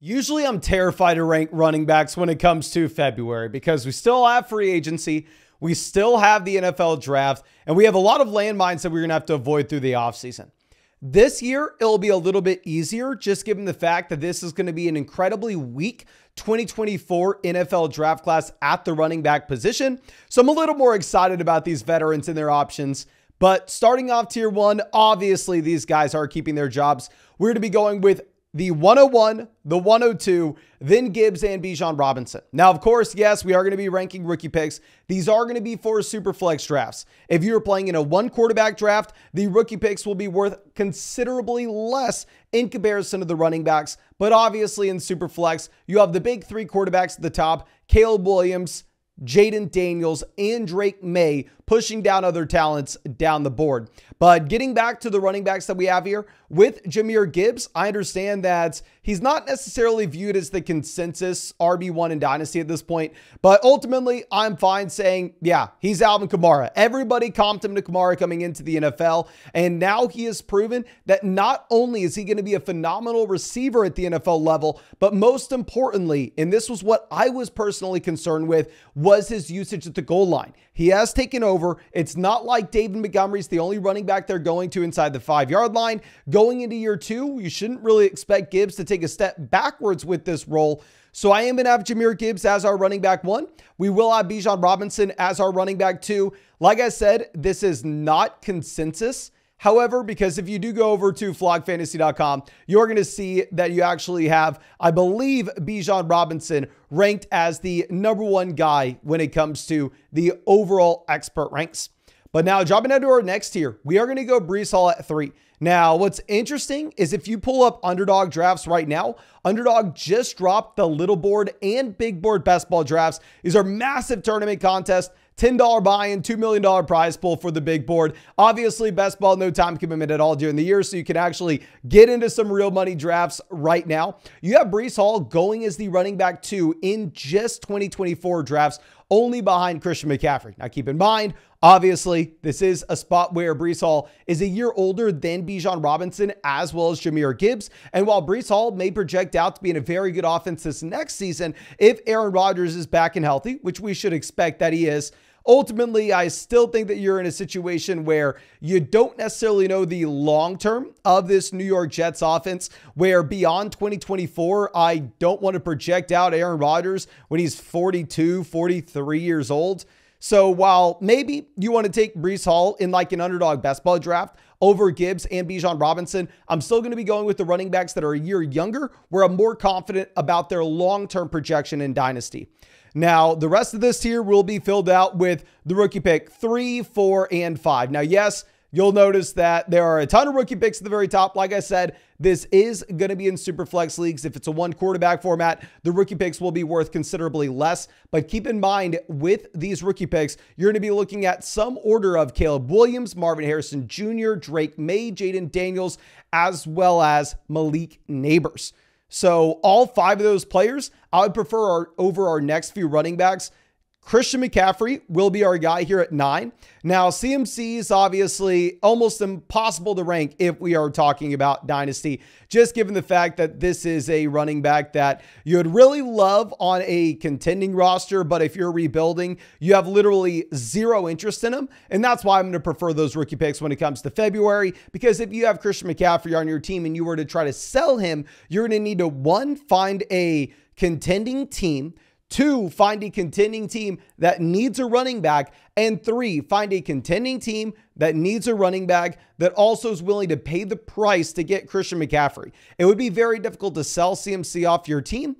Usually I'm terrified to rank running backs when it comes to February because we still have free agency, we still have the NFL draft, and we have a lot of landmines that we're going to have to avoid through the offseason. This year, it'll be a little bit easier just given the fact that this is going to be an incredibly weak 2024 NFL draft class at the running back position. So I'm a little more excited about these veterans and their options. But starting off tier one, obviously these guys are keeping their jobs. We're going to be going with the 101, the 102, then Gibbs and Bijan Robinson. Now, of course, yes, we are going to be ranking rookie picks. These are going to be for super flex drafts. If you're playing in a one quarterback draft, the rookie picks will be worth considerably less in comparison to the running backs. But obviously in super flex, you have the big three quarterbacks at the top, Caleb Williams, Jaden Daniels, and Drake May pushing down other talents down the board. But getting back to the running backs that we have here, with Jahmyr Gibbs, I understand that he's not necessarily viewed as the consensus RB1 in Dynasty at this point, but ultimately I'm fine saying, yeah, he's Alvin Kamara. Everybody comped him to Kamara coming into the NFL, and now he has proven that not only is he going to be a phenomenal receiver at the NFL level, but most importantly, and this was what I was personally concerned with, was his usage at the goal line. He has taken over. It's not like David Montgomery's the only running back they're going to inside the 5-yard line. Going into year two, you shouldn't really expect Gibbs to take a step backwards with this role. So I am going to have Jahmyr Gibbs as our running back one. We will have Bijan Robinson as our running back two. Like I said, this is not consensus. However, because if you do go over to flogfantasy.com, you're going to see that you actually have, I believe, Bijan Robinson ranked as the #1 guy when it comes to the overall expert ranks. But now jumping into our next tier, we are going to go Breece Hall at 3. Now, what's interesting is if you pull up Underdog drafts right now, Underdog just dropped the little board and big board best ball drafts. These are massive tournament contests. $10 buy-in, $2 million prize pool for the big board. Obviously, best ball, no time commitment at all during the year, so you can actually get into some real money drafts right now. You have Breece Hall going as the running back 2 in just 2024 drafts, only behind Christian McCaffrey. Now, keep in mind, obviously, this is a spot where Breece Hall is a year older than Bijan Robinson as well as Jahmyr Gibbs. And while Breece Hall may project out to be in a very good offense this next season, if Aaron Rodgers is back and healthy, which we should expect that he is, ultimately, I still think that you're in a situation where you don't necessarily know the long term of this New York Jets offense, where beyond 2024, I don't want to project out Aaron Rodgers when he's 42, 43 years old. So while maybe you want to take Breece Hall in like an underdog best ball draft over Gibbs and Bijan Robinson, I'm still going to be going with the running backs that are a year younger, where I'm more confident about their long-term projection in Dynasty. Now, the rest of this tier will be filled out with the rookie pick 3, 4, and 5. Now, yes, you'll notice that there are a ton of rookie picks at the very top. Like I said, this is going to be in super flex leagues. If it's a one quarterback format, the rookie picks will be worth considerably less. But keep in mind, with these rookie picks, you're going to be looking at some order of Caleb Williams, Marvin Harrison Jr., Drake May, Jaden Daniels, as well as Malik Neighbors. So all 5 of those players, I would prefer over our next few running backs. Christian McCaffrey will be our guy here at 9. Now, CMC is obviously almost impossible to rank if we are talking about Dynasty, just given the fact that this is a running back that you would really love on a contending roster, but if you're rebuilding, you have literally zero interest in him. And that's why I'm going to prefer those rookie picks when it comes to February, because if you have Christian McCaffrey on your team and you were to try to sell him, you're going to need to, 1, find a contending team, 2, find a contending team that needs a running back, and 3, find a contending team that needs a running back that also is willing to pay the price to get Christian McCaffrey. It would be very difficult to sell CMC off your team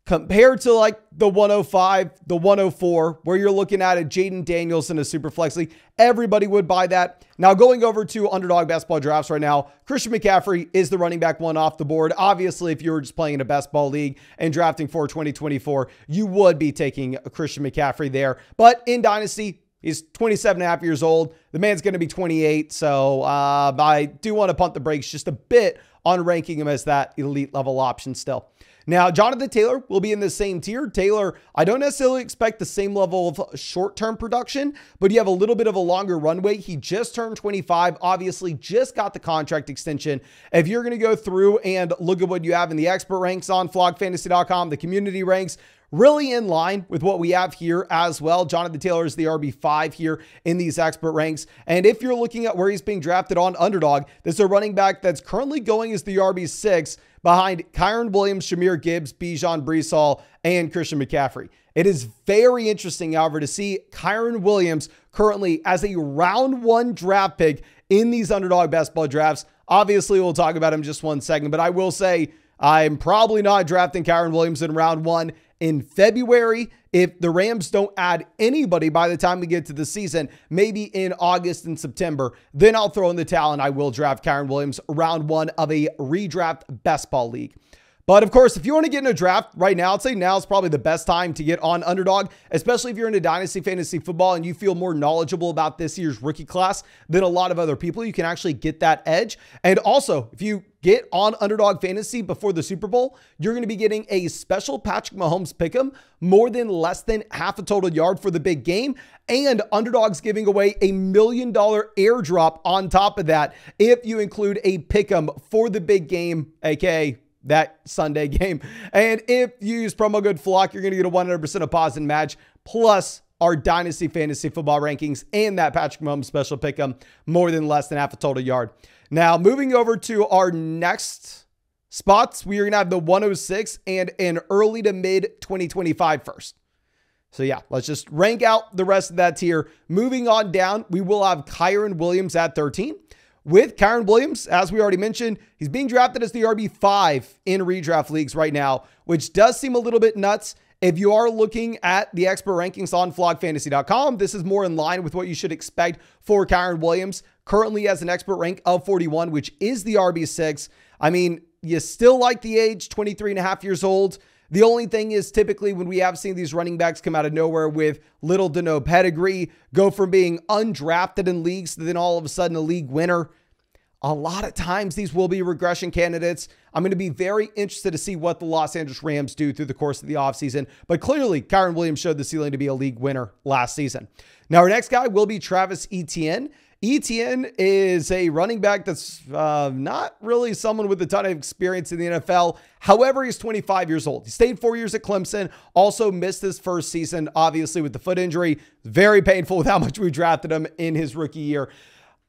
compared to like the 105, the 104, where you're looking at a Jaden Daniels in a super flex league. Everybody would buy that. Now, going over to underdog best ball drafts right now, Christian McCaffrey is the running back 1 off the board. Obviously, if you were just playing in a best ball league and drafting for 2024, you would be taking a Christian McCaffrey there. But in Dynasty, he's 27 and a half years old. The man's going to be 28. So I do want to pump the brakes just a bit on ranking him as that elite level option still. Now, Jonathan Taylor will be in the same tier. Taylor, I don't necessarily expect the same level of short-term production, but you have a little bit of a longer runway. He just turned 25, obviously just got the contract extension. If you're going to go through and look at what you have in the expert ranks on flogfantasy.com, the community ranks, really in line with what we have here as well. Jonathan Taylor is the RB5 here in these expert ranks. And if you're looking at where he's being drafted on Underdog, this is a running back that's currently going as the RB6 behind Kyren Williams, Jahmyr Gibbs, Bijan Brees, and Christian McCaffrey. It is very interesting, however, to see Kyren Williams currently as a round 1 draft pick in these Underdog best ball drafts. Obviously, we'll talk about him just one second, but I will say I'm probably not drafting Kyren Williams in round 1. In February, if the Rams don't add anybody by the time we get to the season, maybe in August and September, then I'll throw in the towel and I will draft Kyren Williams round 1 of a redraft best ball league. But of course, if you want to get in a draft right now, I'd say now is probably the best time to get on Underdog, especially if you're into Dynasty Fantasy Football and you feel more knowledgeable about this year's rookie class than a lot of other people. You can actually get that edge. And also, if you get on Underdog Fantasy before the Super Bowl, you're going to be getting a special Patrick Mahomes pick'em, more than less than half a total yard for the big game. And Underdog's giving away $1 million airdrop on top of that if you include a pick'em for the big game, aka that Sunday game. And if you use promo code FLOCK, you're going to get a 100% deposit match plus our Dynasty Fantasy Football rankings and that Patrick Mahomes special pick'em, more than less than half a total yard. Now, moving over to our next spots, we are going to have the 106 and an early to mid 2025 first. So yeah, let's just rank out the rest of that tier. Moving on down, we will have Kyren Williams at 13. With Kyren Williams, as we already mentioned, he's being drafted as the RB5 in redraft leagues right now, which does seem a little bit nuts. If you are looking at the expert rankings on flogfantasy.com, this is more in line with what you should expect for Kyren Williams. Currently has an expert rank of 41, which is the RB6. I mean, you still like the age, 23 and a half years old. The only thing is typically when we have seen these running backs come out of nowhere with little to no pedigree, go from being undrafted in leagues to then all of a sudden a league winner, a lot of times these will be regression candidates. I'm going to be very interested to see what the Los Angeles Rams do through the course of the offseason. But clearly, Kyren Williams showed the ceiling to be a league winner last season. Now, our next guy will be Travis Etienne. Etienne is a running back that's not really someone with a ton of experience in the NFL. However, he's 25 years old. He stayed 4 years at Clemson, also missed his first season, obviously with the foot injury. Very painful with how much we drafted him in his rookie year.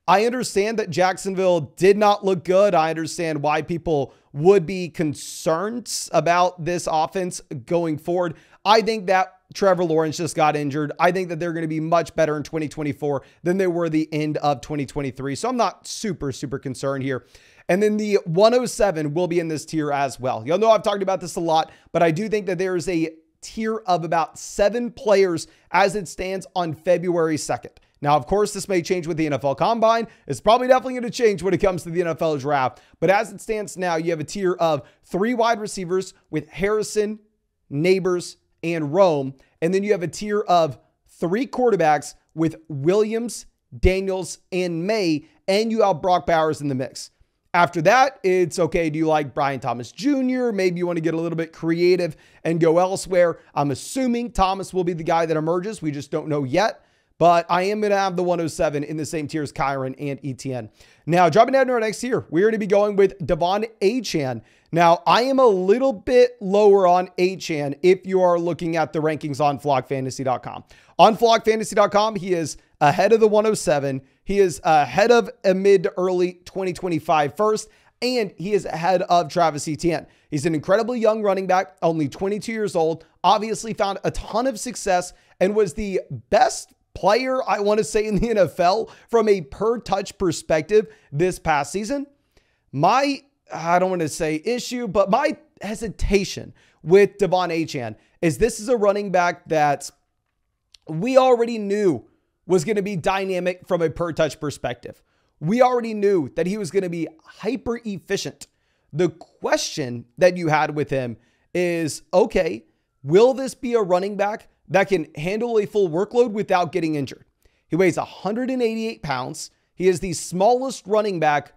I understand that Jacksonville did not look good. I understand why people would be concerned about this offense going forward. I think that Trevor Lawrence just got injured. I think that they're going to be much better in 2024 than they were the end of 2023. So I'm not super concerned here. And then the 107 will be in this tier as well. You'll know I've talked about this a lot, but I do think that there is a tier of about 7 players as it stands on February 2nd. Now, of course, this may change with the NFL Combine. It's probably definitely going to change when it comes to the NFL Draft. But as it stands now, you have a tier of 3 wide receivers with Harrison, Neighbors, and Rome. And then you have a tier of 3 quarterbacks with Williams, Daniels, and May. And you have Brock Bowers in the mix. After that, it's okay. Do you like Brian Thomas Jr.? Maybe you want to get a little bit creative and go elsewhere. I'm assuming Thomas will be the guy that emerges. We just don't know yet. But I am going to have the 107 in the same tier as Kyren and Etienne. Now, dropping down to our next tier, we're going to be going with Devon Achane. Now, I am a little bit lower on Achane if you are looking at the rankings on flogfantasy.com. On flogfantasy.com, he is ahead of the 107. He is ahead of a mid to early 2025 first, and he is ahead of Travis Etienne. He's an incredibly young running back, only 22 years old, obviously found a ton of success and was the best player, I want to say, in the NFL from a per touch perspective this past season. I don't want to say issue, but my hesitation with Devon Achane is this is a running back that we already knew was going to be dynamic from a per touch perspective. We already knew that he was going to be hyper efficient. The question that you had with him is, okay, will this be a running back that can handle a full workload without getting injured? He weighs 188 pounds. He is the smallest running back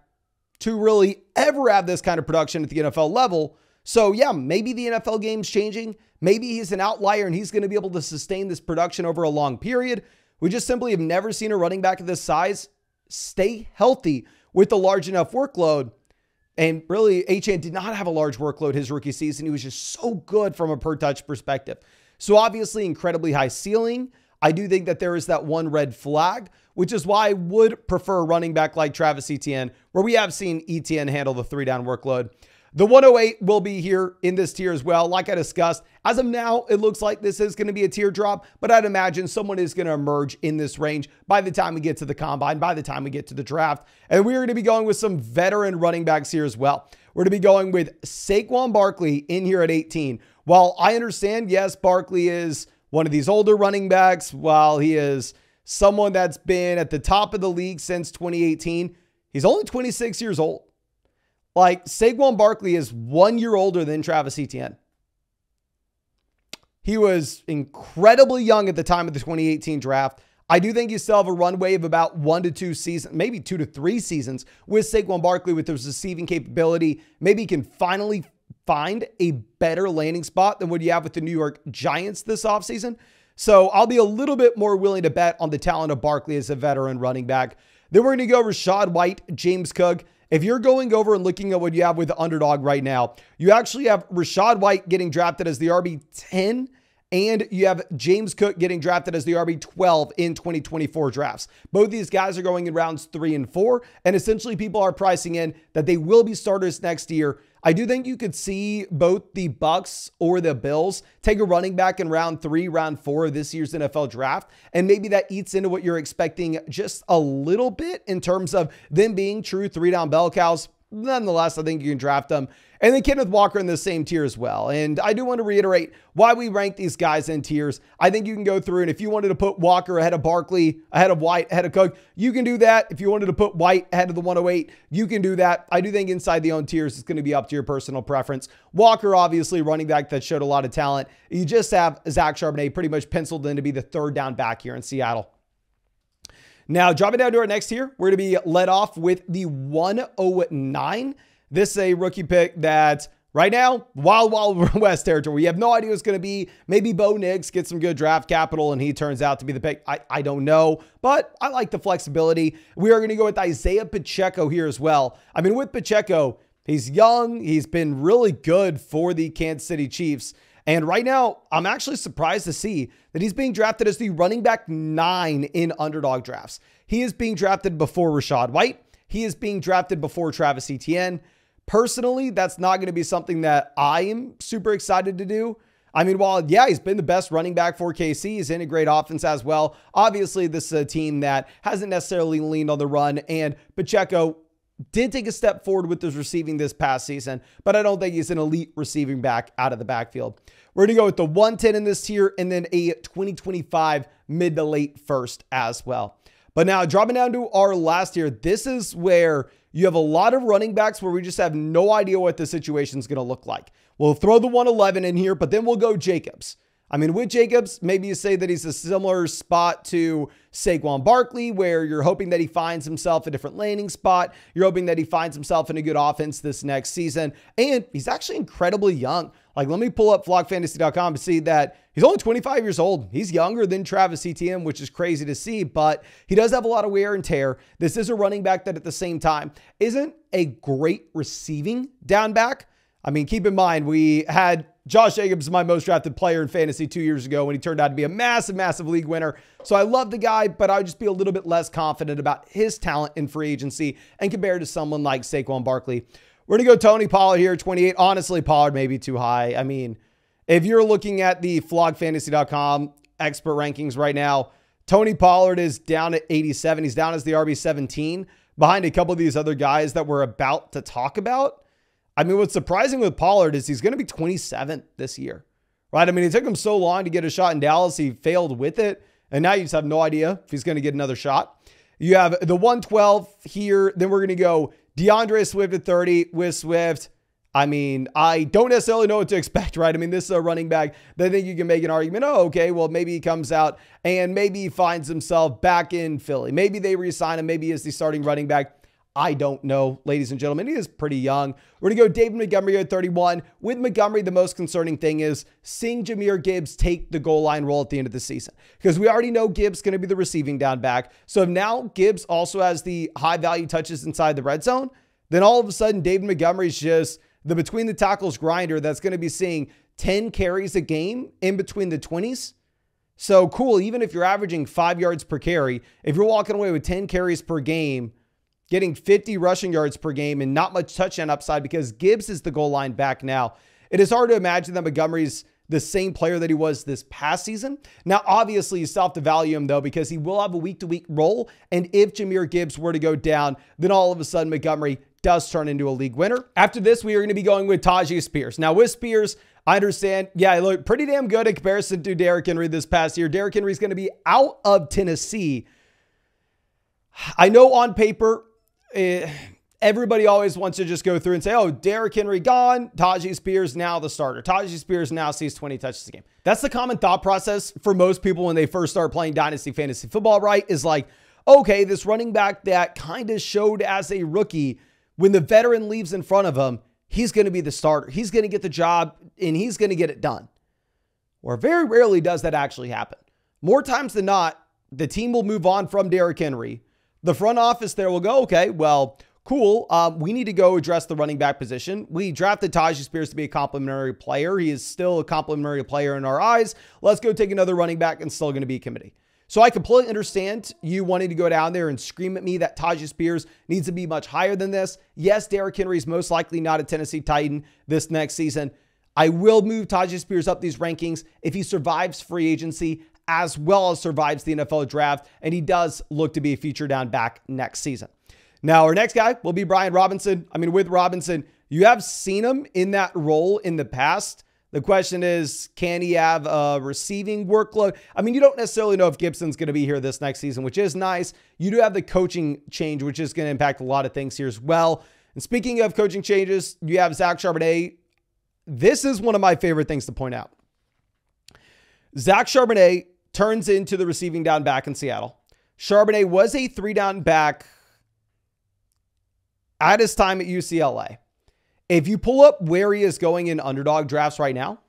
to really ever have this kind of production at the NFL level. So yeah, maybe the NFL game's changing. Maybe he's an outlier and he's going to be able to sustain this production over a long period. We just simply have never seen a running back of this size stay healthy with a large enough workload. And really, Achane did not have a large workload his rookie season. He was just so good from a per touch perspective. So obviously, incredibly high ceiling. I do think that there is that one red flag, which is why I would prefer a running back like Travis Etienne, where we have seen Etienne handle the 3-down workload. The 108 will be here in this tier as well. Like I discussed, as of now, it looks like this is going to be a tier drop, but I'd imagine someone is going to emerge in this range by the time we get to the combine, by the time we get to the draft. And we're going to be going with some veteran running backs here as well. We're going to be going with Saquon Barkley in here at 18. While I understand, yes, Barkley is one of these older running backs, while he is someone that's been at the top of the league since 2018, he's only 26 years old. Like, Saquon Barkley is 1 year older than Travis Etienne. He was incredibly young at the time of the 2018 draft. I do think you still have a runway of about 1 to 2 seasons, maybe 2 to 3 seasons with Saquon Barkley with his receiving capability. Maybe he can finally find a better landing spot than what you have with the New York Giants this offseason. So I'll be a little bit more willing to bet on the talent of Barkley as a veteran running back. Then we're going to go Rachaad White, James Cook. If you're going over and looking at what you have with the underdog right now, you actually have Rachaad White getting drafted as the RB10, and you have James Cook getting drafted as the RB12 in 2024 drafts. Both these guys are going in rounds 3 and 4, and essentially people are pricing in that they will be starters next year. I do think you could see both the Bucs or the Bills take a running back in round 3, round 4 of this year's NFL draft, and maybe that eats into what you're expecting just a little bit in terms of them being true 3-down bell cows. Nonetheless, I think you can draft them. And then Kenneth Walker in the same tier as well. And I do want to reiterate why we rank these guys in tiers. I think you can go through, and if you wanted to put Walker ahead of Barkley, ahead of White, ahead of Cook, you can do that. If you wanted to put White ahead of the 108, you can do that. I do think inside the own tiers, it's going to be up to your personal preference. Walker, obviously, running back that showed a lot of talent. You just have Zach Charbonnet pretty much penciled in to be the 3rd down back here in Seattle. Now, dropping down to our next tier, we're going to be led off with the 109. This is a rookie pick that right now, Wild West territory. We have no idea what's going to be. Maybe Bo Nix gets some good draft capital and he turns out to be the pick. I don't know, but I like the flexibility. We are going to go with Isaiah Pacheco here as well. I mean, with Pacheco, he's young. He's been really good for the Kansas City Chiefs. And right now, I'm actually surprised to see that he's being drafted as the running back 9 in underdog drafts. He is being drafted before Rachaad White. He is being drafted before Travis Etienne. Personally, that's not going to be something that I am super excited to do. I mean, while, yeah, he's been the best running back for KC, he's in a great offense as well. Obviously, this is a team that hasn't necessarily leaned on the run, and Pacheco did take a step forward with his receiving this past season, but I don't think he's an elite receiving back out of the backfield. We're going to go with the 110 in this tier and then a 2025 mid to late first as well. But now dropping down to our last tier, this is where you have a lot of running backs where we just have no idea what the situation is going to look like. We'll throw the 111 in here, but then we'll go Jacobs. I mean, with Jacobs, maybe you say that he's a similar spot to Saquon Barkley, where you're hoping that he finds himself a different landing spot. You're hoping that he finds himself in a good offense this next season. And he's actually incredibly young. Like, let me pull up flockfantasy.com to see that he's only 25 years old. He's younger than Travis Etienne, which is crazy to see, but he does have a lot of wear and tear. This is a running back that at the same time isn't a great receiving down back. I mean, keep in mind, we had Josh Jacobs, my most drafted player in fantasy 2 years ago, when he turned out to be a massive league winner. So I love the guy, but I would just be a little bit less confident about his talent in free agency and compared to someone like Saquon Barkley. We're going to go Tony Pollard here, 28. Honestly, Pollard may be too high. I mean, if you're looking at the flogfantasy.com expert rankings right now, Tony Pollard is down at 87. He's down as the RB17 behind a couple of these other guys that we're about to talk about. I mean, what's surprising with Pollard is he's going to be 27th this year, right? I mean, it took him so long to get a shot in Dallas. He failed with it. And now you just have no idea if he's going to get another shot. You have the 112 here. Then we're going to go DeAndre Swift at 30 with Swift. I mean, I don't necessarily know what to expect, right? I mean, this is a running back that I think you can make an argument. Oh, okay, well, maybe he comes out and maybe he finds himself back in Philly. Maybe they re-sign him. Maybe he is the starting running back. I don't know, ladies and gentlemen. He is pretty young. We're going to go David Montgomery at 31. With Montgomery, the most concerning thing is seeing Jahmyr Gibbs take the goal line role at the end of the season, because we already know Gibbs is going to be the receiving down back. So if now Gibbs also has the high value touches inside the red zone, then all of a sudden David Montgomery is just the between the tackles grinder that's going to be seeing 10 carries a game in between the 20s. So cool. Even if you're averaging 5 yards per carry, if you're walking away with 10 carries per game, getting 50 rushing yards per game and not much touchdown upside because Gibbs is the goal line back now, it is hard to imagine that Montgomery's the same player that he was this past season. Now, obviously, you still have to value him, though, because he will have a week-to-week role. And if Jahmyr Gibbs were to go down, then all of a sudden Montgomery does turn into a league winner. After this, we are going to be going with Tyjae Spears. Now, with Spears, I understand, yeah, he looked pretty damn good in comparison to Derrick Henry this past year. Derrick Henry is going to be out of Tennessee. I know on paper, everybody always wants to just go through and say, oh, Derrick Henry gone, Tyjae Spears now the starter. Tyjae Spears now sees 20 touches a game. That's the common thought process for most people when they first start playing Dynasty Fantasy Football, right? Is like, okay, this running back that kind of showed as a rookie, when the veteran leaves in front of him, he's going to be the starter. He's going to get the job and he's going to get it done. Or very rarely does that actually happen. More times than not, the team will move on from Derrick Henry. The front office there will go, okay, well, cool. We need to go address the running back position. We drafted Tyjae Spears to be a complimentary player. He is still a complimentary player in our eyes. Let's go take another running back and still going to be a committee. So I completely understand you wanting to go down there and scream at me that Tyjae Spears needs to be much higher than this. Yes, Derrick Henry is most likely not a Tennessee Titan this next season. I will move Tyjae Spears up these rankings if he survives free agency as well as survives the NFL draft, and he does look to be a feature down back next season. Now, our next guy will be Brian Robinson. I mean, with Robinson, you have seen him in that role in the past. The question is, can he have a receiving workload? I mean, you don't necessarily know if Gibson's going to be here this next season, which is nice. You do have the coaching change, which is going to impact a lot of things here as well. And speaking of coaching changes, you have Zach Charbonnet. This is one of my favorite things to point out. Zach Charbonnet turns into the receiving down back in Seattle. Charbonnet was a 3-down back at his time at UCLA. If you pull up where he is going in underdog drafts right now,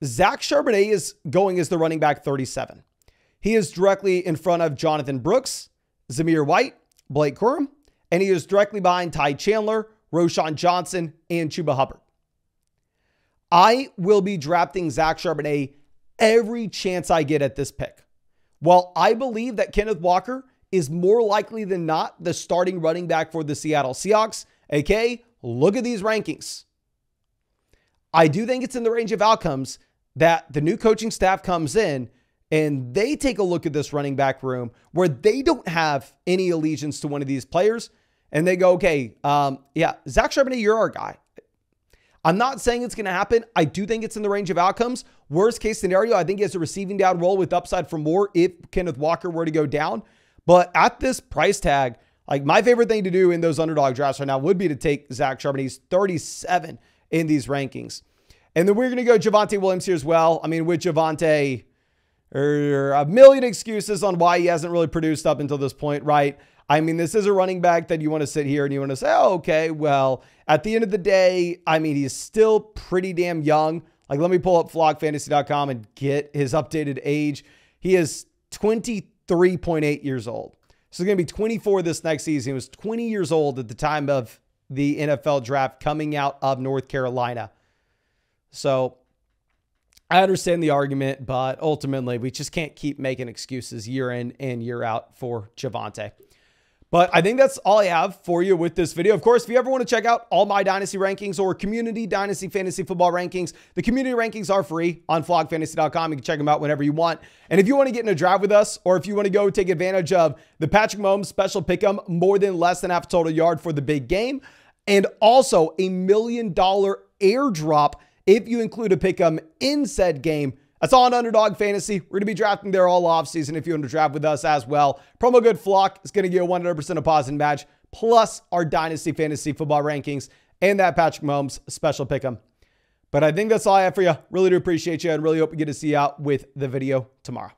Zach Charbonnet is going as the running back 37. He is directly in front of Jonathan Brooks, Zamir White, Blake Corum, and he is directly behind Ty Chandler, Roschon Johnson, and Chuba Hubbard. I will be drafting Zach Charbonnet every chance I get at this pick. While I believe that Kenneth Walker is more likely than not the starting running back for the Seattle Seahawks, aka look at these rankings. I do think it's in the range of outcomes that the new coaching staff comes in and they take a look at this running back room where they don't have any allegiance to one of these players. And they go, okay, yeah, Zach Charbonnet, you're our guy. I'm not saying it's going to happen. I do think it's in the range of outcomes. Worst case scenario, I think he has a receiving down role with upside for more if Kenneth Walker were to go down. But at this price tag, like my favorite thing to do in those underdog drafts right now would be to take Zach Charbonnet. He's 37 in these rankings. And then we're going to go Javonte Williams here as well. I mean, with Javonte, a million excuses on why he hasn't really produced up until this point, right? I mean, this is a running back that you want to sit here and you want to say, oh, okay, well, at the end of the day, I mean, he's still pretty damn young. Like, let me pull up flockfantasy.com and get his updated age. He is 23.8 years old. So he's going to be 24 this next season. He was 20 years old at the time of the NFL draft coming out of North Carolina. So I understand the argument, but ultimately we just can't keep making excuses year in and year out for Javonte. But I think that's all I have for you with this video. Of course, if you ever want to check out all my Dynasty rankings or community Dynasty Fantasy Football rankings, the community rankings are free on flockfantasy.com. You can check them out whenever you want. And if you want to get in a draft with us, or if you want to go take advantage of the Patrick Mahomes special pick'em, more than less than half a total yard for the big game, and also $1 million airdrop if you include a pick'em in said game, that's all on Underdog Fantasy. We're going to be drafting there all offseason if you want to draft with us as well. Promo code FLOCK is going to get a 100% deposit match, plus our Dynasty Fantasy Football rankings and that Patrick Mahomes special pick'em. But I think that's all I have for you. Really do appreciate you and really hope we get to see you out with the video tomorrow.